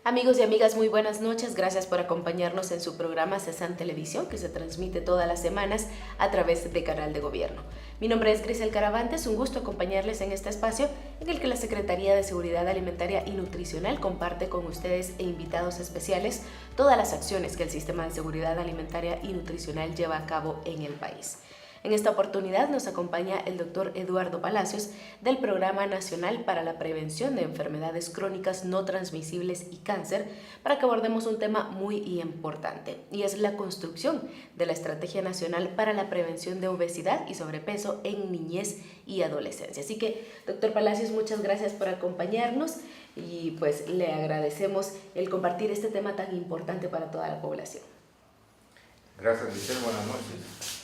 Amigos y amigas, muy buenas noches. Gracias por acompañarnos en su programa CESAN Televisión, que se transmite todas las semanas a través de Canal de Gobierno. Mi nombre es Grisel Caravante, es un gusto acompañarles en este espacio en el que la Secretaría de Seguridad Alimentaria y Nutricional comparte con ustedes e invitados especiales todas las acciones que el Sistema de Seguridad Alimentaria y Nutricional lleva a cabo en el país. En esta oportunidad nos acompaña el doctor Eduardo Palacios del Programa Nacional para la Prevención de Enfermedades Crónicas No Transmisibles y Cáncer para que abordemos un tema muy importante y es la construcción de la Estrategia Nacional para la Prevención de Obesidad y Sobrepeso en Niñez y Adolescencia. Así que, doctor Palacios, muchas gracias por acompañarnos y pues le agradecemos el compartir este tema tan importante para toda la población. Gracias, Giselle. Buenas noches.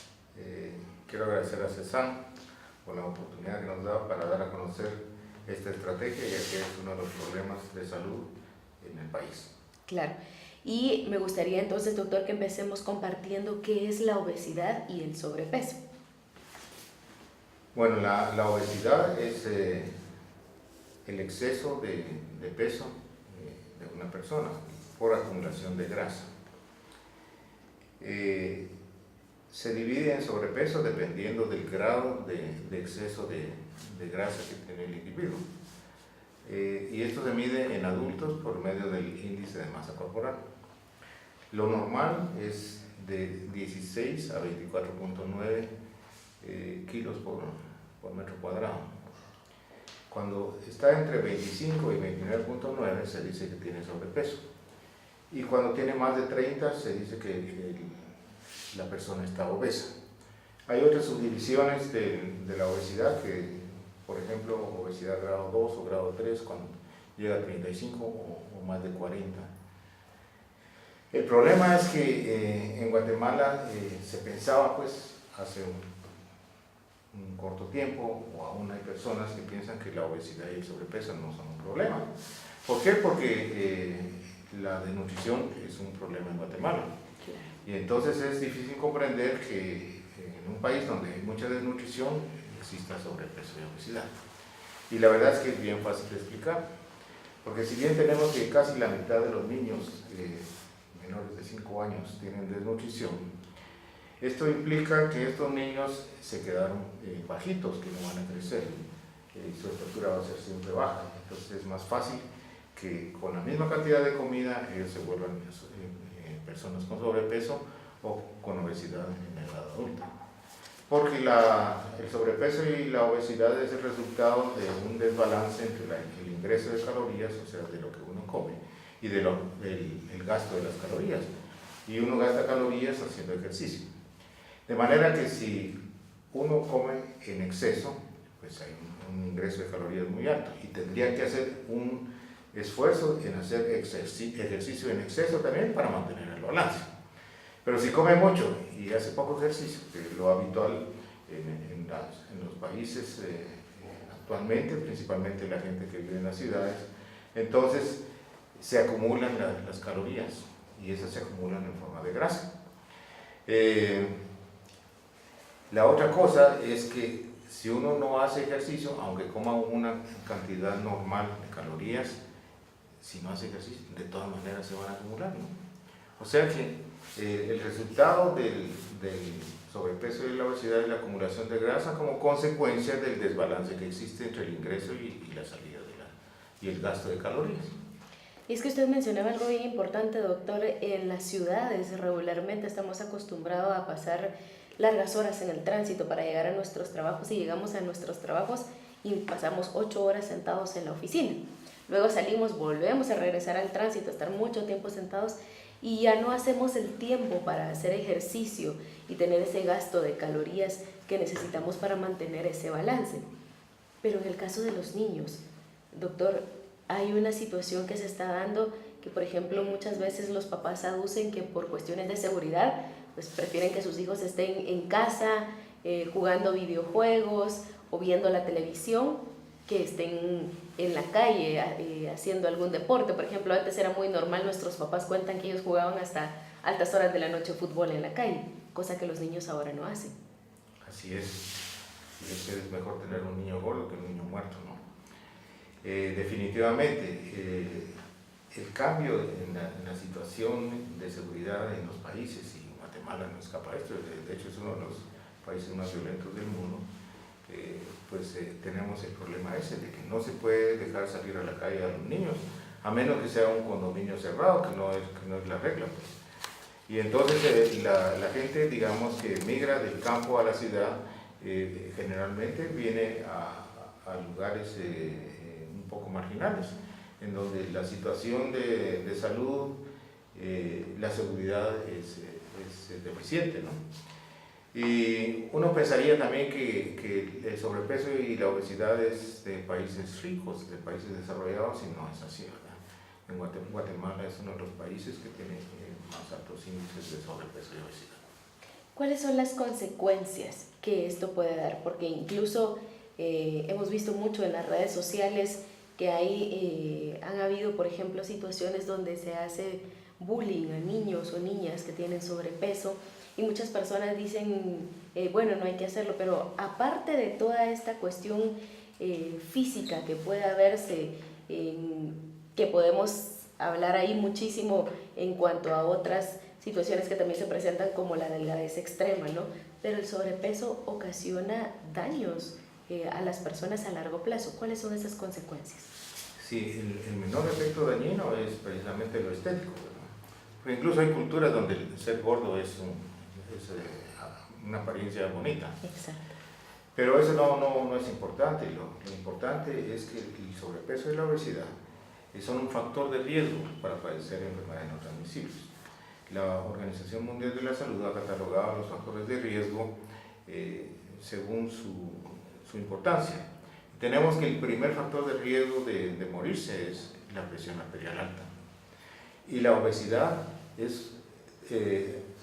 Quiero agradecer a CESAN por la oportunidad que nos da para dar a conocer esta estrategia, ya que es uno de los problemas de salud en el país. Claro. Y me gustaría entonces, doctor, que empecemos compartiendo qué es la obesidad y el sobrepeso. Bueno, la obesidad es el exceso de peso de una persona por acumulación de grasa. Se divide en sobrepeso dependiendo del grado de exceso de grasa que tiene el individuo. Y esto se mide en adultos por medio del índice de masa corporal. Lo normal es de 16 a 24.9 kilos por metro cuadrado. Cuando está entre 25 y 29.9 se dice que tiene sobrepeso. Y cuando tiene más de 30 se dice que la persona está obesa. Hay otras subdivisiones de la obesidad que, por ejemplo, obesidad grado 2 o grado 3, cuando llega a 35 o más de 40. El problema es que en Guatemala se pensaba, pues, hace un corto tiempo, o aún hay personas que piensan que la obesidad y el sobrepeso no son un problema. ¿Por qué? Porque la desnutrición es un problema en Guatemala. Y entonces es difícil comprender que en un país donde hay mucha desnutrición exista sobrepeso y obesidad. Y la verdad es que es bien fácil de explicar, porque si bien tenemos que casi la mitad de los niños menores de 5 años tienen desnutrición, esto implica que estos niños se quedaron bajitos, que no van a crecer, y su estatura va a ser siempre baja. Entonces es más fácil que con la misma cantidad de comida ellos se vuelvan personas con sobrepeso o con obesidad en edad adulta. Porque el sobrepeso y la obesidad es el resultado de un desbalance entre el ingreso de calorías, o sea, de lo que uno come, y del gasto de las calorías. Y uno gasta calorías haciendo ejercicio. De manera que si uno come en exceso, pues hay un ingreso de calorías muy alto y tendría que hacer un esfuerzo en hacer ejercicio en exceso también para mantener el balance. Pero si come mucho y hace poco ejercicio, que es lo habitual en los países actualmente, principalmente la gente que vive en las ciudades, entonces se acumulan las calorías y esas se acumulan en forma de grasa. La otra cosa es que si uno no hace ejercicio, aunque coma una cantidad normal de calorías, si no hace ejercicio, de todas maneras se van a acumular, ¿no? O sea que el resultado del sobrepeso y la obesidad es la acumulación de grasa como consecuencia del desbalance que existe entre el ingreso y la salida y el gasto de calorías. Y es que usted mencionaba algo bien importante, doctor. En las ciudades regularmente estamos acostumbrados a pasar largas horas en el tránsito para llegar a nuestros trabajos y llegamos a nuestros trabajos y pasamos 8 horas sentados en la oficina. Luego salimos, volvemos a regresar al tránsito, a estar mucho tiempo sentados y ya no hacemos el tiempo para hacer ejercicio y tener ese gasto de calorías que necesitamos para mantener ese balance. Pero en el caso de los niños, doctor, hay una situación que se está dando que, por ejemplo, muchas veces los papás aducen que por cuestiones de seguridad, pues prefieren que sus hijos estén en casa jugando videojuegos o viendo la televisión, que estén en la calle haciendo algún deporte. Por ejemplo, antes era muy normal, nuestros papás cuentan que ellos jugaban hasta altas horas de la noche fútbol en la calle, cosa que los niños ahora no hacen. Así es. Es mejor tener un niño gordo que un niño muerto, ¿no? Definitivamente, el cambio en la situación de seguridad en los países, y Guatemala no escapa a esto, de hecho es uno de los países más violentos del mundo, tenemos el problema ese de que no se puede dejar salir a la calle a los niños, a menos que sea un condominio cerrado, que no es la regla, pues. Y entonces la gente, digamos, que migra del campo a la ciudad, generalmente viene a lugares un poco marginales, en donde la situación de salud, la seguridad es deficiente, ¿no? Y uno pensaría también que el sobrepeso y la obesidad es de países ricos, de países desarrollados, y no es así, ¿verdad? En Guatemala es uno de los países que tiene más altos índices de sobrepeso y obesidad. ¿Cuáles son las consecuencias que esto puede dar? Porque incluso hemos visto mucho en las redes sociales que han habido, por ejemplo, situaciones donde se hace bullying a niños o niñas que tienen sobrepeso, y muchas personas dicen, bueno, no hay que hacerlo, pero aparte de toda esta cuestión física que puede haberse, que podemos hablar ahí muchísimo en cuanto a otras situaciones que también se presentan como la delgadez extrema, ¿no? Pero el sobrepeso ocasiona daños a las personas a largo plazo. ¿Cuáles son esas consecuencias? Sí, el menor efecto dañino es precisamente lo estético, ¿verdad? Pero incluso hay culturas donde el ser gordo es una apariencia bonita. Exacto. Pero eso no es importante. Lo importante es que el sobrepeso y la obesidad son un factor de riesgo para padecer enfermedades no transmisibles. La Organización Mundial de la Salud ha catalogado los factores de riesgo según su importancia. Tenemos que el primer factor de riesgo de morirse es la presión arterial alta. Y la obesidad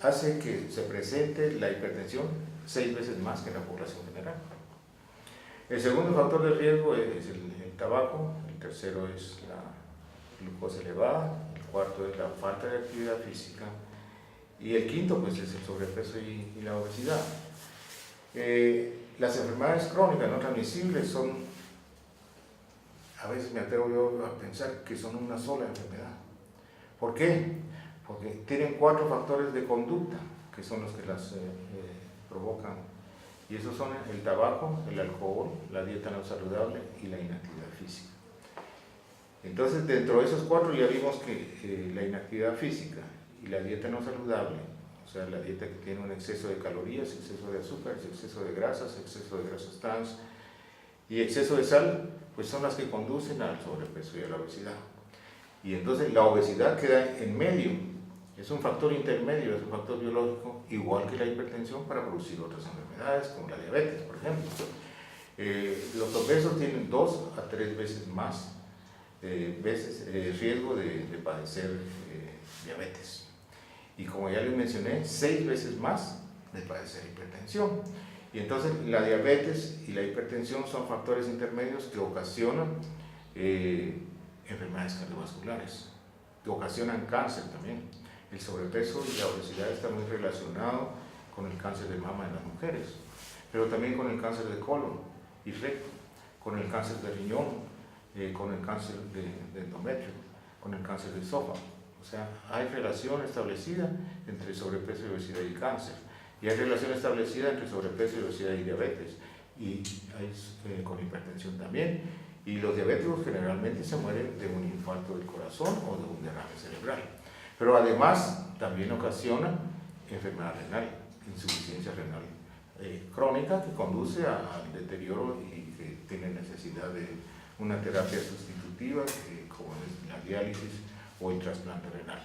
hace que se presente la hipertensión 6 veces más que en la población general. El segundo factor de riesgo es el tabaco, el tercero es la glucosa elevada, el cuarto es la falta de actividad física, y el quinto pues es el sobrepeso y la obesidad. Las enfermedades crónicas no transmisibles son, a veces me atrevo yo a pensar que son una sola enfermedad. ¿Por qué? Porque tienen 4 factores de conducta que son los que las provocan, y esos son el tabaco, el alcohol, la dieta no saludable y la inactividad física. Entonces, dentro de esos 4 ya vimos que la inactividad física y la dieta no saludable, o sea, la dieta que tiene un exceso de calorías, exceso de azúcares, exceso de grasas trans y exceso de sal, pues son las que conducen al sobrepeso y a la obesidad. Y entonces la obesidad queda en medio, es un factor intermedio, es un factor biológico, igual que la hipertensión, para producir otras enfermedades, como la diabetes, por ejemplo. Los obesos tienen 2 a 3 veces más riesgo de padecer diabetes. Y como ya les mencioné, 6 veces más de padecer hipertensión. Y entonces la diabetes y la hipertensión son factores intermedios que ocasionan enfermedades cardiovasculares, que ocasionan cáncer también. El sobrepeso y la obesidad está muy relacionado con el cáncer de mama en las mujeres, pero también con el cáncer de colon y recto, con el cáncer de riñón, con el cáncer de endometrio, con el cáncer de esófago. O sea, hay relación establecida entre sobrepeso y obesidad y cáncer, y hay relación establecida entre sobrepeso y obesidad y diabetes, y hay con hipertensión también. Y los diabéticos generalmente se mueren de un infarto del corazón o de un derrame cerebral. Pero además también ocasiona enfermedad renal, insuficiencia renal crónica, que conduce al deterioro y que tiene necesidad de una terapia sustitutiva, como es la diálisis o el trasplante renal.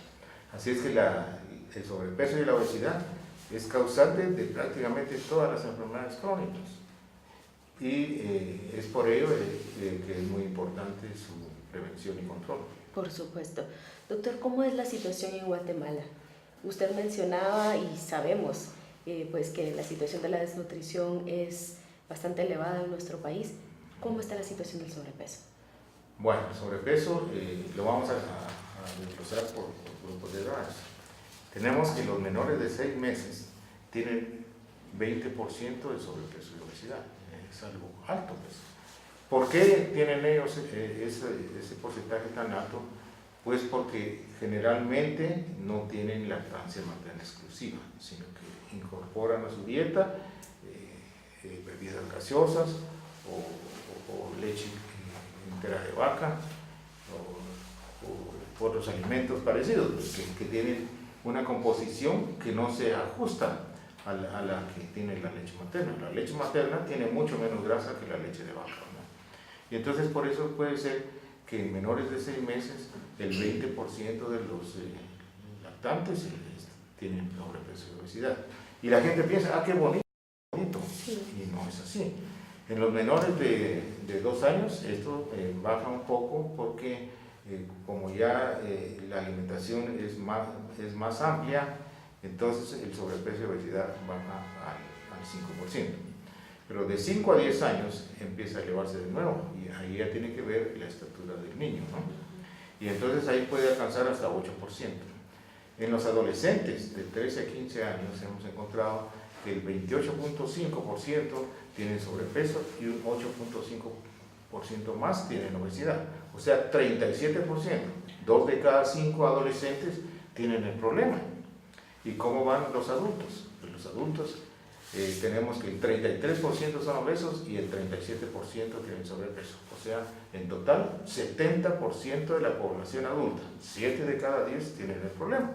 Así es que el sobrepeso y la obesidad es causante de prácticamente todas las enfermedades crónicas. Y es por ello que es muy importante su prevención y control. Por supuesto. Doctor, ¿cómo es la situación en Guatemala? Usted mencionaba y sabemos pues que la situación de la desnutrición es bastante elevada en nuestro país. ¿Cómo está la situación del sobrepeso? Bueno, el sobrepeso lo vamos a desglosar por grupos de edades. Tenemos que los menores de 6 meses tienen 20% de sobrepeso y obesidad. Es algo alto, pues. ¿Por qué tienen ellos ese porcentaje tan alto? Pues porque generalmente no tienen lactancia materna exclusiva, sino que incorporan a su dieta bebidas gaseosas o leche entera de vaca o otros alimentos parecidos que tienen una composición que no se ajusta a la que tiene la leche materna. La leche materna tiene mucho menos grasa que la leche de vaca, ¿no? Y entonces por eso puede ser que en menores de 6 meses el 20% de los lactantes tienen sobrepeso y obesidad. Y la gente piensa, qué bonito, y no es así. En los menores de 2 años esto baja un poco porque como ya la alimentación es más amplia, entonces el sobrepeso y obesidad baja al 5%. Pero de 5 a 10 años empieza a elevarse de nuevo y ahí ya tiene que ver la estatura del niño, ¿no? Y entonces ahí puede alcanzar hasta 8%. En los adolescentes de 13 a 15 años hemos encontrado que el 28.5% tienen sobrepeso y un 8.5% más tienen obesidad. O sea, 37%. 2 de cada 5 adolescentes tienen el problema. ¿Y cómo van los adultos? Pues los adultos tenemos que el 33% son obesos y el 37% tienen sobrepeso. O sea, en total, 70% de la población adulta, 7 de cada 10 tienen el problema.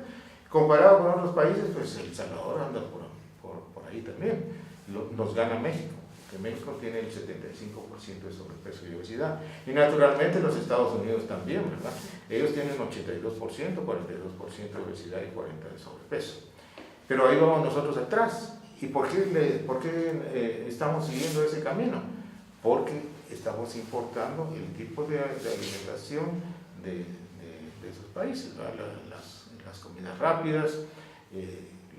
Comparado con otros países, pues El Salvador anda por ahí también. Nos gana México, que México tiene el 75% de sobrepeso y obesidad. Y naturalmente los Estados Unidos también, ¿verdad? Ellos tienen 82%, 42% de obesidad y 40% de sobrepeso. Pero ahí vamos nosotros atrás. ¿Y por qué estamos siguiendo ese camino? Porque estamos importando el tipo de alimentación de esos países, las comidas rápidas,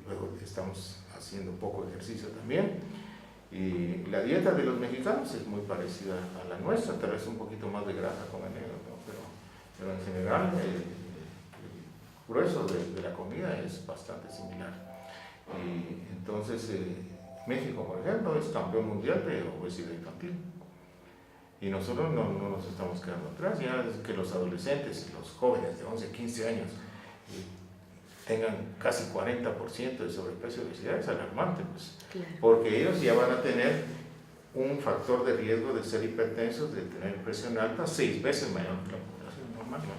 luego estamos haciendo un poco de ejercicio también. Y la dieta de los mexicanos es muy parecida a la nuestra, tal vez un poquito más de grasa con el negro, ¿no? pero en general el grueso de la comida es bastante similar. Y entonces México, por ejemplo, es campeón mundial de obesidad infantil. Y nosotros no nos estamos quedando atrás, ya es que los adolescentes, los jóvenes de 11, 15 años tengan casi 40% de sobrepeso y obesidad, es alarmante, pues, claro. Porque ellos ya van a tener un factor de riesgo de ser hipertensos, de tener presión alta, 6 veces mayor que la población normal, ¿no?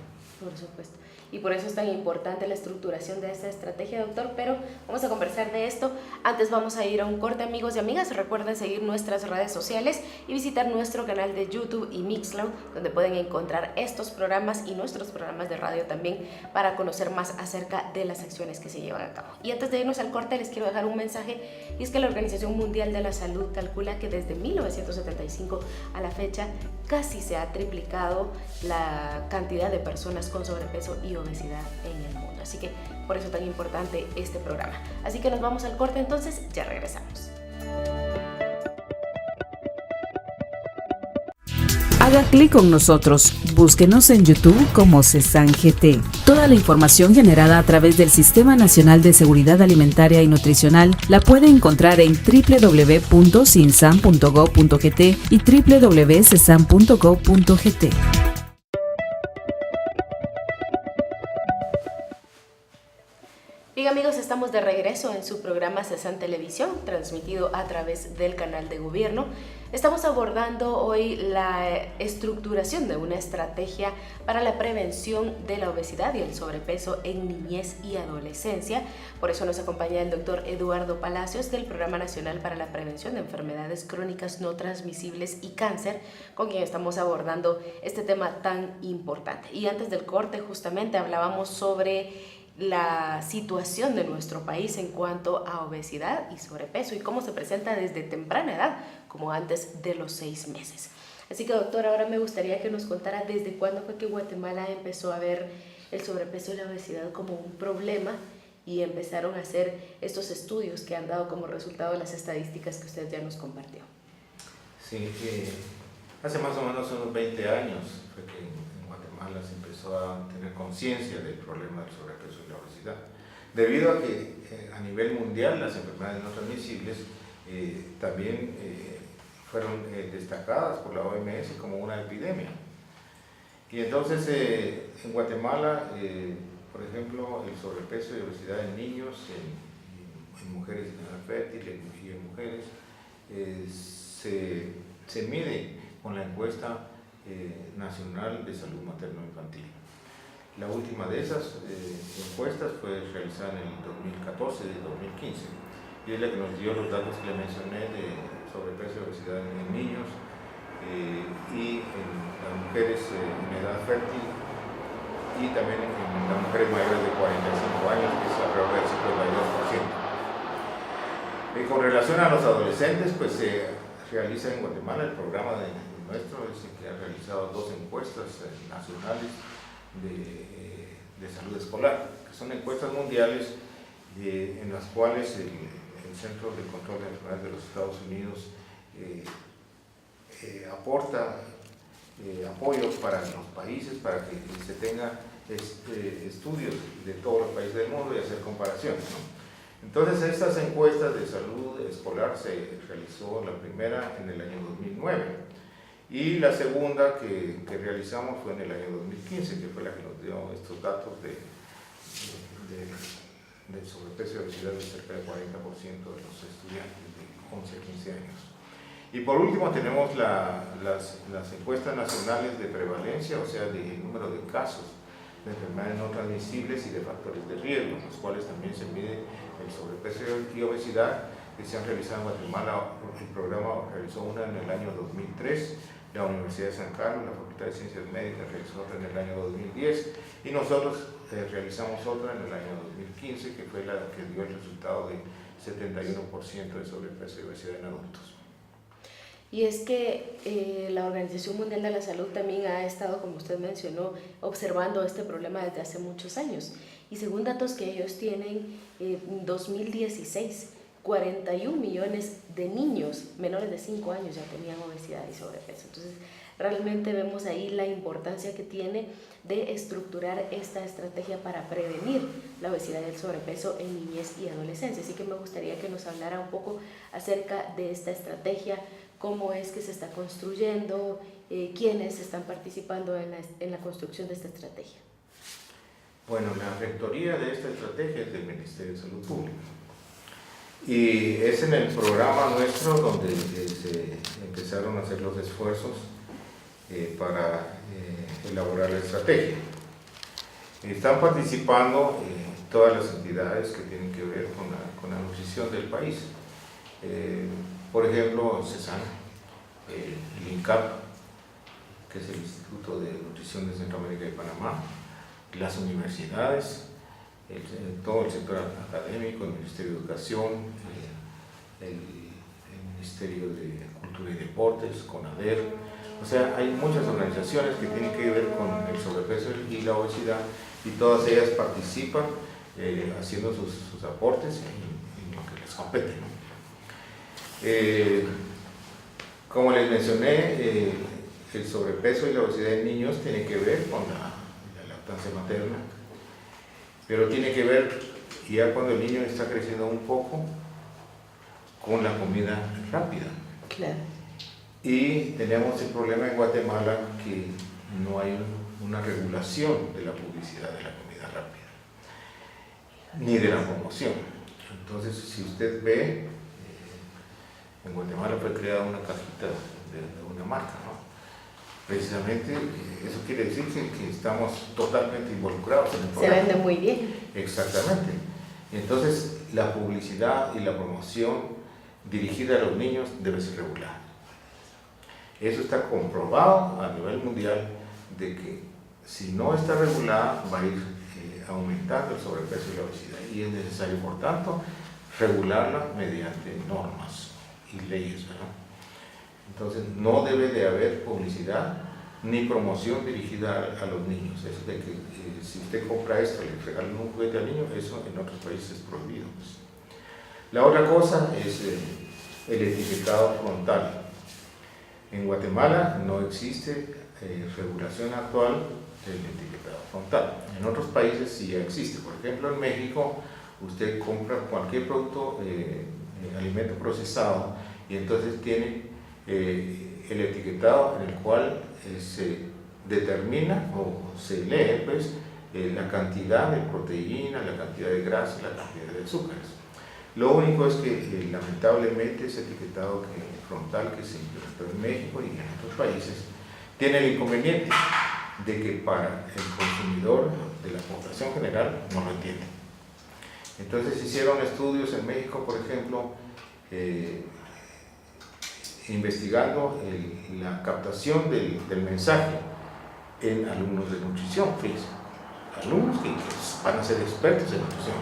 Por supuesto. Y por eso es tan importante la estructuración de esta estrategia, doctor, pero vamos a conversar de esto. Antes vamos a ir a un corte, amigos y amigas. Recuerden seguir nuestras redes sociales y visitar nuestro canal de YouTube y Mixcloud, donde pueden encontrar estos programas y nuestros programas de radio también para conocer más acerca de las acciones que se llevan a cabo. Y antes de irnos al corte, les quiero dejar un mensaje, y es que la Organización Mundial de la Salud calcula que desde 1975 a la fecha casi se ha triplicado la cantidad de personas con sobrepeso y obesidad en el mundo. Así que por eso es tan importante este programa. Así que nos vamos al corte, entonces ya regresamos. Haga clic con nosotros. Búsquenos en YouTube como CESAN GT. Toda la información generada a través del Sistema Nacional de Seguridad Alimentaria y Nutricional la puede encontrar en www.sinsan.gov.gt y www.cesan.gov.gt. Bien, amigos, estamos de regreso en su programa CESAN Televisión, transmitido a través del canal de gobierno. Estamos abordando hoy la estructuración de una estrategia para la prevención de la obesidad y el sobrepeso en niñez y adolescencia. Por eso nos acompaña el doctor Eduardo Palacios del Programa Nacional para la Prevención de Enfermedades Crónicas No Transmisibles y Cáncer, con quien estamos abordando este tema tan importante. Y antes del corte, justamente hablábamos sobre la situación de nuestro país en cuanto a obesidad y sobrepeso y cómo se presenta desde temprana edad, como antes de los 6 meses. Así que, doctor, ahora me gustaría que nos contara desde cuándo fue que Guatemala empezó a ver el sobrepeso y la obesidad como un problema y empezaron a hacer estos estudios que han dado como resultado las estadísticas que usted ya nos compartió. Sí, hace más o menos unos 20 años fue que en Guatemala se empezó a tener conciencia del problema del sobrepeso y la obesidad, debido a que a nivel mundial las enfermedades no transmisibles también fueron destacadas por la OMS como una epidemia. Y entonces en Guatemala, por ejemplo, el sobrepeso y obesidad en niños, en mujeres en edad fértil y en mujeres, se mide con la encuesta nacional de salud materno-infantil. La última de esas encuestas fue realizada en el 2014 y 2015 y es la que nos dio los datos que le mencioné de sobrepeso y obesidad en niños y en las mujeres en edad fértil y también en las mujeres mayores de 45 años, que es alrededor del 52%. Con relación a los adolescentes, pues se realiza en Guatemala el programa nuestro, es el que ha realizado 2 encuestas nacionales de salud escolar, que son encuestas mundiales en las cuales el Centro de Control de Enfermedades de los Estados Unidos aporta apoyo para los países, para que se tenga estudios de todos los países del mundo y hacer comparaciones, ¿no? Entonces estas encuestas de salud escolar se realizó la primera en el año 2009 y la segunda que realizamos fue en el año 2015, que fue la que nos dio estos datos del sobrepeso y obesidad de cerca del 40% de los estudiantes de 11 a 15 años. Y por último tenemos las encuestas nacionales de prevalencia, o sea, de número de casos de enfermedades no transmisibles y de factores de riesgo, en los cuales también se mide el sobrepeso y obesidad, que se han realizado en Guatemala. El programa realizó una en el año 2003, la Universidad de San Carlos, la Facultad de Ciencias Médicas realizó otra en el año 2010 y nosotros realizamos otra en el año 2015, que fue la que dio el resultado de 71% de sobrepeso y obesidad en adultos. Y es que la Organización Mundial de la Salud también ha estado, como usted mencionó, observando este problema desde hace muchos años. Y según datos que ellos tienen, en 2016, 41 millones de niños menores de 5 años ya tenían obesidad y sobrepeso. Entonces, realmente vemos ahí la importancia que tiene de estructurar esta estrategia para prevenir la obesidad y el sobrepeso en niñez y adolescencia. Así que me gustaría que nos hablara un poco acerca de esta estrategia, cómo es que se está construyendo, quiénes están participando en la construcción de esta estrategia. Bueno, la rectoría de esta estrategia es del Ministerio de Salud Pública. Y es en el programa nuestro donde se empezaron a hacer los esfuerzos para elaborar la estrategia. Están participando todas las entidades que tienen que ver con la nutrición del país. Por ejemplo, CESAN, el INCAP, que es el Instituto de Nutrición de Centroamérica y Panamá, las universidades, todo el sector académico, el Ministerio de Educación, el Ministerio de Cultura y Deportes, CONADER. O sea, hay muchas organizaciones que tienen que ver con el sobrepeso y la obesidad y todas ellas participan haciendo sus aportes en lo que les compete, ¿no? Como les mencioné, el sobrepeso y la obesidad en niños tiene que ver con la lactancia materna, pero tiene que ver ya cuando el niño está creciendo un poco con la comida rápida. Claro. Y tenemos el problema en Guatemala que no hay una regulación de la publicidad de la comida rápida, ni de la promoción. Entonces, si usted ve, en Guatemala fue creada una cajita de una marca, ¿no? Precisamente eso quiere decir que estamos totalmente involucrados en el problema. Se vende muy bien. Exactamente. Entonces, la publicidad y la promoción dirigida a los niños debe ser regular. Eso está comprobado a nivel mundial de que si no está regulada va a ir aumentando el sobrepeso y la obesidad y es necesario, por tanto, regularla mediante normas y leyes, ¿verdad? Entonces no debe de haber publicidad ni promoción dirigida a los niños. Eso de que si usted compra esto y le regalan un juguete al niño, eso en otros países es prohibido, pues. La otra cosa es el etiquetado frontal. En Guatemala no existe regulación actual del etiquetado frontal. En otros países sí ya existe. Por ejemplo, en México usted compra cualquier producto, alimento procesado, y entonces tiene el etiquetado en el cual se determina o se lee pues, la cantidad de proteína, la cantidad de grasa, la cantidad de azúcares. Lo único es que lamentablemente ese etiquetado frontal que se implementó en México y en otros países tiene el inconveniente de que para el consumidor de la población general no lo entiende. Entonces hicieron estudios en México, por ejemplo, investigando la captación del mensaje en alumnos de nutrición, fíjense, alumnos que van a ser expertos en nutrición,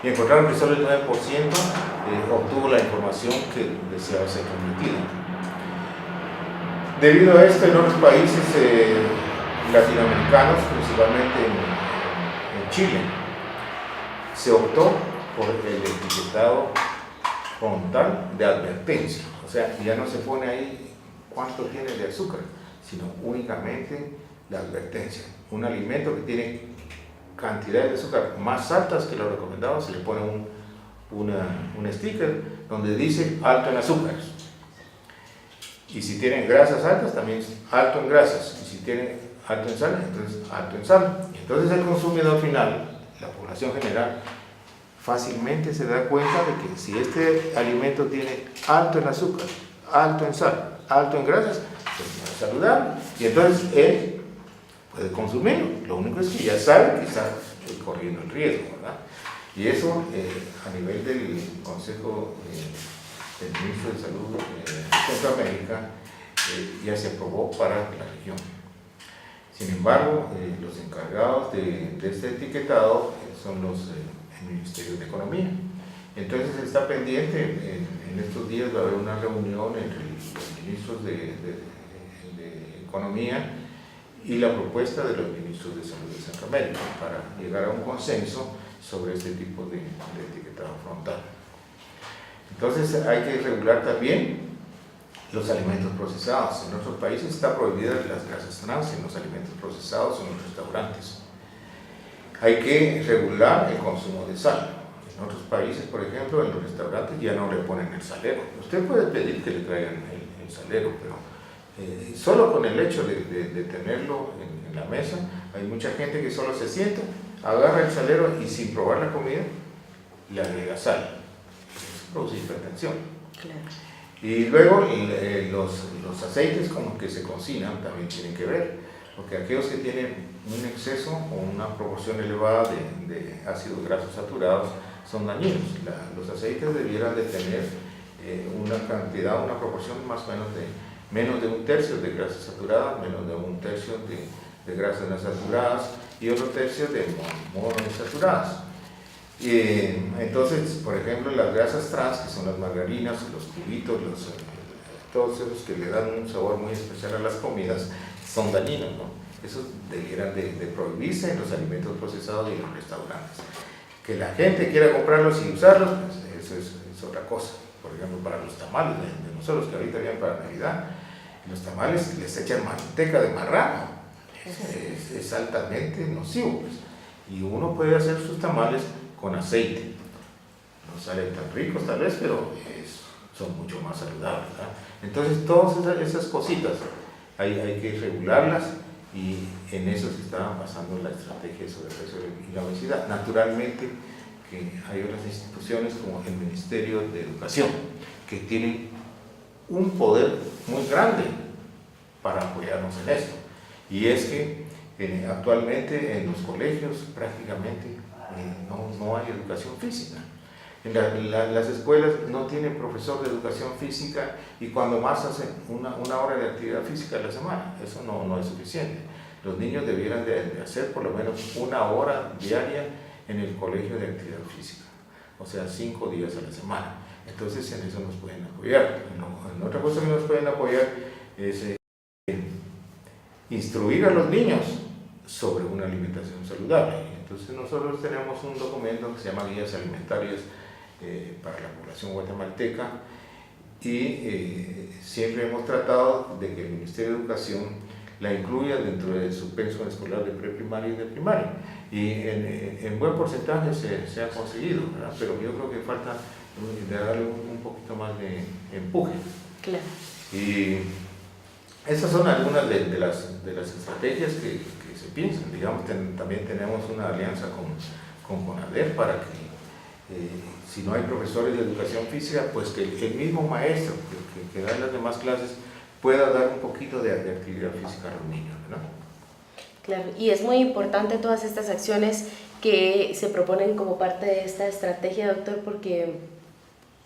y encontraron que solo el 9% obtuvo la información que deseaba ser transmitida. Debido a esto, en otros países latinoamericanos, principalmente en Chile, se optó por el etiquetado frontal de advertencia. O sea, ya no se pone ahí cuánto tiene de azúcar, sino únicamente la advertencia. Un alimento que tiene cantidades de azúcar más altas que lo recomendado, se le pone un sticker donde dice alto en azúcares. Y si tienen grasas altas, también alto en grasas. Y si tienen alto en sal, entonces alto en sal. Entonces el consumidor final, la población general, fácilmente se da cuenta de que si este alimento tiene alto en azúcar, alto en sal, alto en grasas, pues no es saludable. Y entonces él puede consumirlo. Lo único es que ya sabe que está corriendo el riesgo, ¿verdad? Y eso a nivel del Consejo del Ministro de Salud de Centroamérica ya se aprobó para la región. Sin embargo, los encargados de este etiquetado son el Ministerio de Economía. Entonces está pendiente, en estos días va a haber una reunión entre los ministros de Economía y la propuesta de los ministros de Salud de Centroamérica para llegar a un consenso sobre este tipo de etiquetado frontal. Entonces hay que regular también los alimentos procesados. En otros países está prohibida las grasas trans en los alimentos procesados en los restaurantes. Hay que regular el consumo de sal. En otros países, por ejemplo, en los restaurantes ya no le ponen el salero. Usted puede pedir que le traigan el salero, pero solo con el hecho de tenerlo en la mesa, hay mucha gente que solo se sienta, agarra el salero y sin probar la comida, le agrega sal. Eso produce hipertensión. Claro. Y luego los aceites con los que se cocinan también tienen que ver, porque aquellos que tienen un exceso o una proporción elevada de ácidos grasos saturados son dañinos. Los aceites debieran de tener una cantidad, una proporción más o menos de menos de 1/3 de grasas saturadas, menos de 1/3 de grasas no saturadas y otro tercio de monoinsaturadas. Entonces, por ejemplo, las grasas trans, que son las margarinas, los cubitos, todos esos que le dan un sabor muy especial a las comidas, son dañinos, ¿no? Esos debieran de prohibirse en los alimentos procesados y en los restaurantes. Que la gente quiera comprarlos y usarlos, pues eso es otra cosa. Por ejemplo, para los tamales de nosotros, que ahorita vienen para Navidad, los tamales les echan manteca de marrano. Es altamente nocivo, pues. Y uno puede hacer sus tamales con aceite. No salen tan ricos tal vez, pero son mucho más saludables, ¿verdad? Entonces, todas esas cositas hay que regularlas y en eso se está basando la estrategia de sobrepeso y la obesidad. Naturalmente, que hay otras instituciones como el Ministerio de Educación que tienen un poder muy grande para apoyarnos en esto. Y es que actualmente en los colegios prácticamente no hay educación física. Las escuelas no tienen profesor de educación física y cuando más hacen una hora de actividad física a la semana, eso no es suficiente. Los niños debieran de hacer por lo menos 1 hora diaria en el colegio de actividad física, o sea, 5 días a la semana. Entonces en eso nos pueden apoyar. En otra cosa que nos pueden apoyar es instruir a los niños sobre una alimentación saludable. Entonces nosotros tenemos un documento que se llama Guías Alimentarias para la población guatemalteca y siempre hemos tratado de que el Ministerio de Educación la incluya dentro de su pensum escolar de preprimaria y de primaria. Y en buen porcentaje se ha conseguido, ¿verdad? Pero yo creo que falta darle un poquito más de empuje. Claro. Y Esas son algunas de las estrategias que se piensan. Digamos, también tenemos una alianza con CONADER para que si no hay profesores de educación física, pues que el mismo maestro que da las demás clases pueda dar un poquito de actividad física a los niños, ¿no? Claro, y es muy importante todas estas acciones que se proponen como parte de esta estrategia, doctor, porque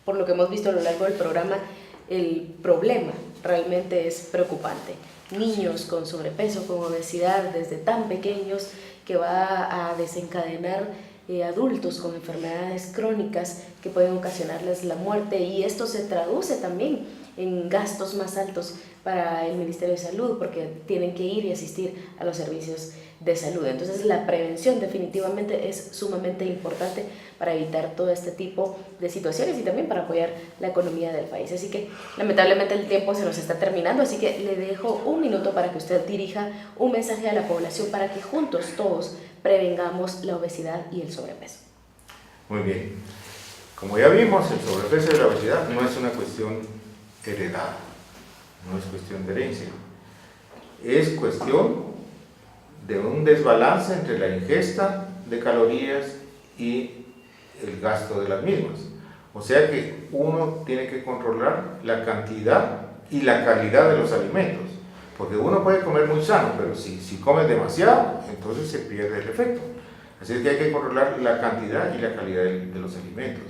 por lo que hemos visto a lo largo del programa, el problema realmente es preocupante. Niños con sobrepeso, con obesidad, desde tan pequeños, que va a desencadenar adultos con enfermedades crónicas que pueden ocasionarles la muerte, y esto se traduce también en gastos más altos para el Ministerio de Salud, porque tienen que ir y asistir a los servicios de salud. Entonces la prevención definitivamente es sumamente importante para evitar todo este tipo de situaciones y también para apoyar la economía del país. Así que lamentablemente el tiempo se nos está terminando, así que le dejo un minuto para que usted dirija un mensaje a la población para que juntos todos prevengamos la obesidad y el sobrepeso. Muy bien. Como ya vimos, el sobrepeso y la obesidad no es una cuestión heredada, no es cuestión de herencia, es cuestión de un desbalance entre la ingesta de calorías y el gasto de las mismas. O sea que uno tiene que controlar la cantidad y la calidad de los alimentos, porque uno puede comer muy sano, pero si come demasiado, entonces se pierde el efecto. Así es que hay que controlar la cantidad y la calidad de los alimentos.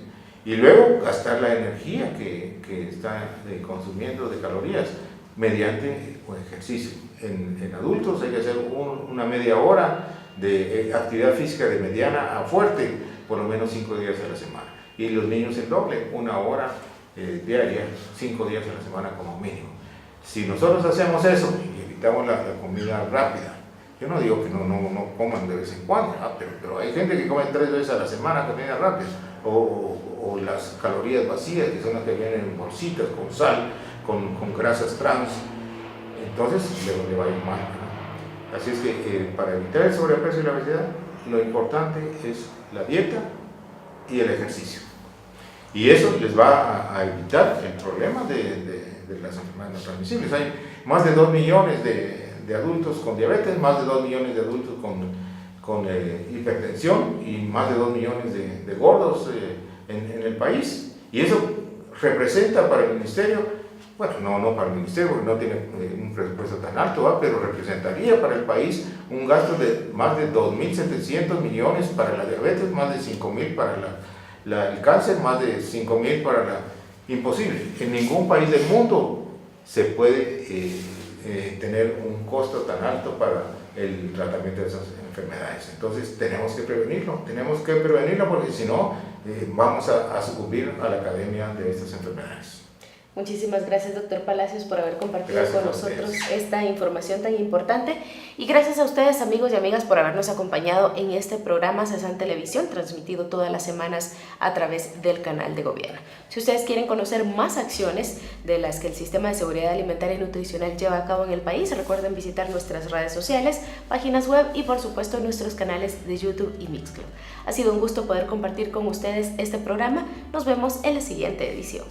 Y luego gastar la energía que está consumiendo de calorías mediante un ejercicio. En adultos hay que hacer una media hora de actividad física de mediana a fuerte, por lo menos 5 días a la semana. Y los niños el doble, 1 hora diaria, 5 días a la semana como mínimo. Si nosotros hacemos eso y evitamos la comida rápida, yo no digo que no coman de vez en cuando, pero hay gente que come 3 veces a la semana comida rápida, o las calorías vacías, que son las que vienen en bolsitas con sal, con grasas trans, entonces le va a ir mal, ¿no? Así es que para evitar el sobrepeso y la obesidad, lo importante es la dieta y el ejercicio. Y eso les va a evitar el problema de las enfermedades no transmisibles. Hay más de 2 millones de adultos con diabetes, más de 2 millones de adultos con hipertensión y más de 2 millones de gordos en el país. Y eso representa para el ministerio, bueno, no para el ministerio porque no tiene un presupuesto tan alto, ¿va? Pero representaría para el país un gasto de más de 2.700 millones para la diabetes, más de 5.000 para el cáncer, más de 5.000 para la... Imposible. En ningún país del mundo se puede tener un costo tan alto para el tratamiento de esas enfermedades. Entonces tenemos que prevenirlo porque si no vamos a sucumbir a la academia de estas enfermedades. Muchísimas gracias, doctor Palacios, por haber compartido con nosotros esta información tan importante, y gracias a ustedes, amigos y amigas, por habernos acompañado en este programa CESAN Televisión, transmitido todas las semanas a través del canal de gobierno. Si ustedes quieren conocer más acciones de las que el Sistema de Seguridad Alimentaria y Nutricional lleva a cabo en el país, recuerden visitar nuestras redes sociales, páginas web y por supuesto nuestros canales de YouTube y Mixcloud. Ha sido un gusto poder compartir con ustedes este programa. Nos vemos en la siguiente edición.